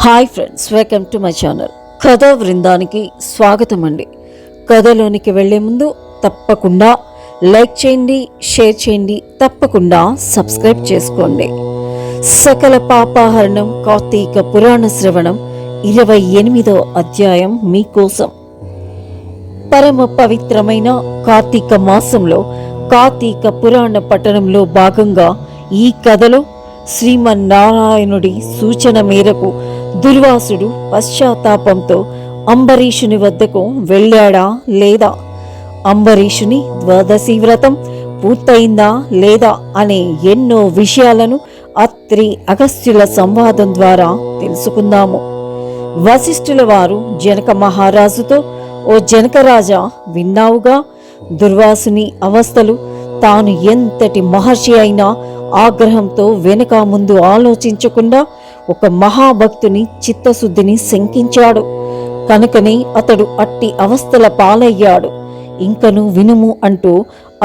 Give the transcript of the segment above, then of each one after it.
Hi friends, welcome to my channel. కథా బృందానికి స్వాగతం అండి. కథలోనికి వెళ్లే ముందు తప్పకుండా లైక్ చేయండి, షేర్ చేయండి, తప్పకుండా సబ్స్క్రైబ్ చేసుకోండి. సకల పాపాహరణం కార్తీక పురాణ శ్రవణం 28వ అధ్యాయం మీకోసం. పరమ పవిత్రమైన కార్తీక మాసంలో కార్తీక పురాణ పఠనంలో భాగంగా ఈ కథలో శ్రీమన్నారాయణుడి సూచన మేరకు దుర్వాసుడు పశ్చాత్తాపంతో అంబరీషుని వద్దకు వెళ్ళాడా లేదా, అంబరీషుని ద్వాదశి వ్రతం పూర్తయిందా లేదా అనే ఎన్నో విషయాలను అత్రి అగస్త్యుల సంవాదం ద్వారా తెలుసుకుందాము. వశిష్ఠుల వారు జనక మహారాజుతో, ఓ జనకరాజా, విన్నావుగా దుర్వాసుని అవస్థలు. తాను ఎంతటి మహర్షి అయినా ఆగ్రహంతో వెనుక ముందు ఆలోచించకుండా ఒక మహాభక్తుని చిత్తశుద్ధిని శంకించాడు. కనుకనే అతడు అట్టి అవస్థల పాలయ్యాడు. ఇంకను వినుము అంటూ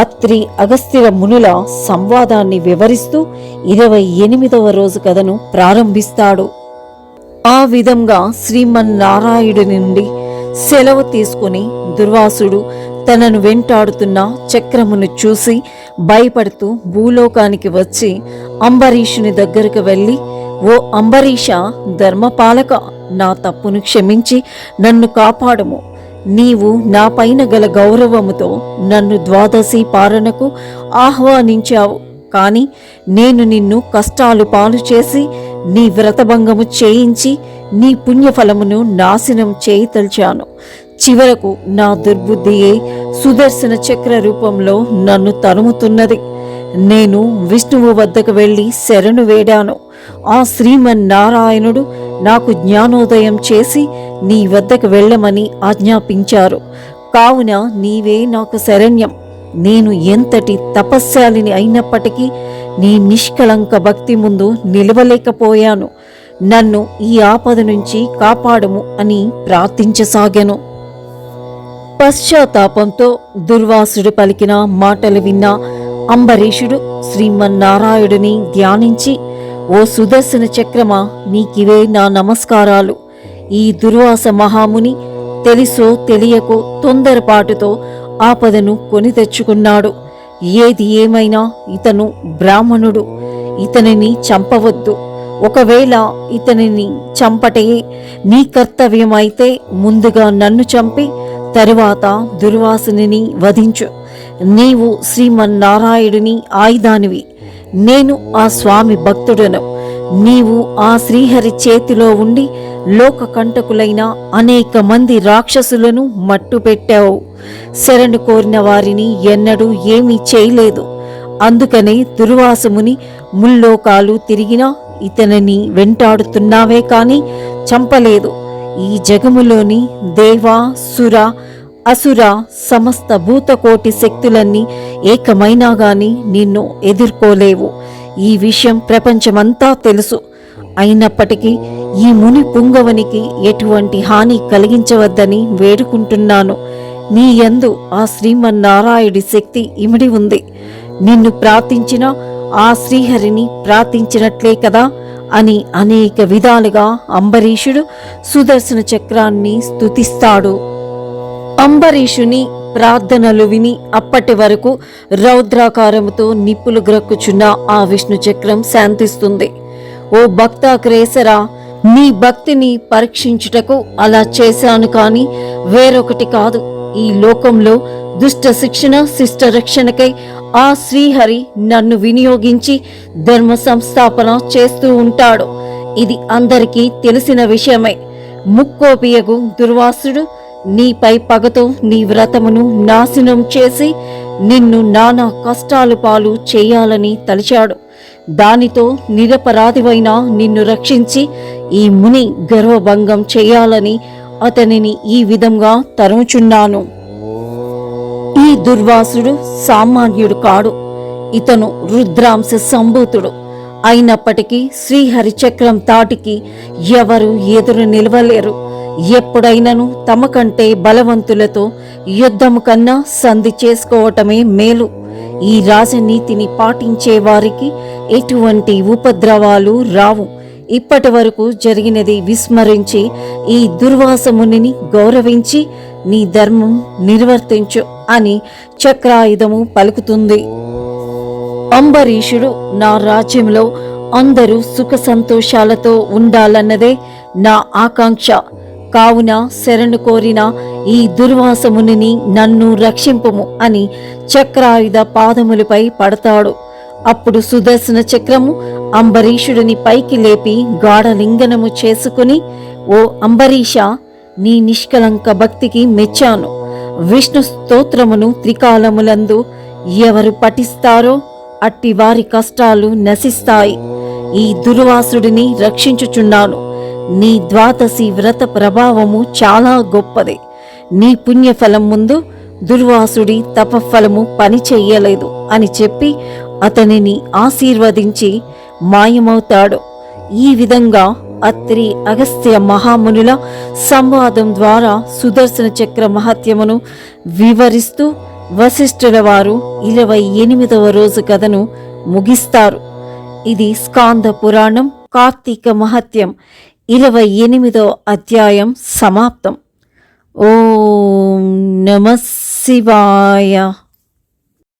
అత్రి అగస్త్యుల మునుల సంవాదాన్ని వివరిస్తూ 28వ రోజు కథను ప్రారంభిస్తాడు. ఆ విధంగా శ్రీమన్నారాయణుడి నుండి సెలవు తీసుకుని దుర్వాసుడు తనను వెంటాడుతున్న చక్రమును చూసి భయపడుతూ భూలోకానికి వచ్చి అంబరీషుని దగ్గరకు వెళ్ళి, ఓ అంబరీష, ధర్మపాలక, నా తప్పును క్షమించి నన్ను కాపాడము. నీవు నా పైన గల గౌరవముతో నన్ను ద్వాదశి పాలనకు ఆహ్వానించావు. కాని నేను నిన్ను కష్టాలు పాలు చేసి నీ వ్రతభంగము చేయించి నీ పుణ్యఫలమును నాశనం చేయతల్చాను. చివరకు నా దుర్బుద్ధియే సుదర్శన చక్ర రూపంలో నన్ను తరుముతున్నది. నేను విష్ణువు వద్దకు వెళ్ళి శరణు వేడాను. ఆ శ్రీమన్నారాయణుడు నాకు జ్ఞానోదయం చేసి నీ వద్దకు వెళ్ళమని ఆజ్ఞాపించారు. కావున నీవే నాకు శరణ్యం. నేను ఎంతటి తపస్శాలిని అయినప్పటికీ నీ నిష్కళంక భక్తి ముందు నిలవలేకపోయాను. నన్ను ఈ ఆపద నుంచి కాపాడము అని ప్రార్థించసాగాను. పశ్చాత్తాపంతో దుర్వాసుడు పలికిన మాటలు విన్న అంబరీషుడు శ్రీమన్నారాయణుడిని ధ్యానించి, ఓ సుదర్శన చక్రమా, నీకివే నా నమస్కారాలు. ఈ దుర్వాస మహాముని తెలుసో తెలియకో తొందరపాటుతో ఆపదను కొని తెచ్చుకున్నాడు. ఏది ఏమైనా ఇతను బ్రాహ్మణుడు. ఇతనిని చంపవద్దు. ఒకవేళ ఇతనిని చంపటే నీ కర్తవ్యమైతే ముందుగా నన్ను చంపి తరువాత దుర్వాసుని వధించు. నీవు శ్రీమన్నారాయణుని ఆయుధానివి. నేను ఆ స్వామి భక్తుడను. నీవు ఆ శ్రీహరి చేతిలో ఉండి లోక కంటకులైన అనేక మంది రాక్షసులను మట్టుపెట్టావు. శరణు కోరిన వారిని ఎన్నడూ ఏమీ చేయలేదు. అందుకనే దుర్వాసముని ముల్లోకాలు తిరిగినా ఇతనిని వెంటాడుతున్నావే కాని చంపలేదు. ఈ జగములోని దేవ, సుర, అసుర సమస్త భూతకోటి శక్తులన్నీ ఏకమైనా గాని నిన్ను ఎదుర్కోలేవు. ఈ విషయం ప్రపంచమంతా తెలుసు. అయినప్పటికీ ఈ ముని పుంగవనికి ఎటువంటి హాని కలిగించవద్దని వేడుకుంటున్నాను. నీ యందు ఆ శ్రీమన్నారాయుడి శక్తి ఇమిడి ఉంది. నిన్ను ప్రార్థించిన ఆ శ్రీహరిని ప్రార్థించినట్లే కదా అని అనేక విధాలుగా అంబరీషుడు సుదర్శన చక్రాన్ని స్తుతిస్తాడు. అంబరీషుని ప్రార్థనలు విని అప్పటి వరకు రౌద్రాకారముతో నిప్పులు గ్రక్కుచున్న ఆ విష్ణు చక్రం శాంతిస్తుంది. ఓ భక్తాగ్రేసరా, నీ భక్తిని పరీక్షించుటకు అలా చేశాను కాని వేరొకటి కాదు. ఈ లోకంలో దుష్ట శిక్షణ, శిష్ట రక్షణకై ఆ శ్రీహరి నన్ను వినియోగించి ధర్మ సంస్థాపన చేస్తూ ఉంటాడు. ఇది అందరికీ తెలిసిన విషయమే. ముక్కోపియగు దుర్వాసుడు నీపై పగతో నీ వ్రతమును నాశనం చేసి నిన్ను నానా కష్టాలు పాలు చేయాలని తలిచాడు. దానితో నిరపరాధివైన నిన్ను రక్షించి ఈ ముని గర్వభంగం చేయాలని అతనిని ఈ విధంగా తరుముచున్నాను. ఈ దుర్వాసుడు సామాన్యుడు కాడు. ఇతను రుద్రాంశ సంభూతుడు. అయినప్పటికీ శ్రీహరి చక్రం తాటికి ఎవరు ఎదురు నిలవలేరు. ఎప్పుడైనను తమ కంటే బలవంతులతో యుద్ధము కన్నా సంధి చేసుకోవటమే మేలు. ఈ రాజనీతిని పాటించే వారికి ఎటువంటి ఉపద్రవాలు రావు. ఇప్పటి వరకు జరిగినది విస్మరించి ఈ దుర్వాస మునిని గౌరవించి నీ ధర్మం నిర్వర్తించు అని చక్రాయుధము పలుకుతుంది. అంబరీషుడు, నా రాజ్యంలో అందరూ సుఖ సంతోషాలతో ఉండాలన్నదే నా ఆకాంక్ష. కావున శరణు కోరిన ఈ దుర్వాసమునిని నన్ను రక్షింపుము అని చక్రాయుధ పాదములపై పడతాడు. అప్పుడు సుదర్శన చక్రము అంబరీషుడిని పైకి లేపి గాఢలింగనము చేసుకుని, ఓ అంబరీష, నీ నిష్కలంక భక్తికి మెచ్చాను. విష్ణు స్తోత్రమును త్రికాలములందు ఎవరు పఠిస్తారో అట్టి వారి కష్టాలు నశిస్తాయి. ఈ దుర్వాసుడిని రక్షించుచున్నాను. నీ ద్వాదశి వ్రత ప్రభావము చాలా గొప్పది. నీ పుణ్యఫలం ముందు దుర్వాసుడి తపఫలము పని చెయ్యలేదు అని చెప్పి అతనిని ఆశీర్వదించి మాయమవుతాడు. ఈ విధంగా అత్రి అగస్త్య మహామునుల సంవాదం ద్వారా సుదర్శన చక్ర మహత్యమును వివరిస్తూ వశిష్ఠుల వారు 28వ రోజు కథను ముగిస్తారు. ఇది స్కాంద పురాణం కార్తీక మహత్యం 28వ అధ్యాయం సమాప్తం. ఓం నమః శివాయ.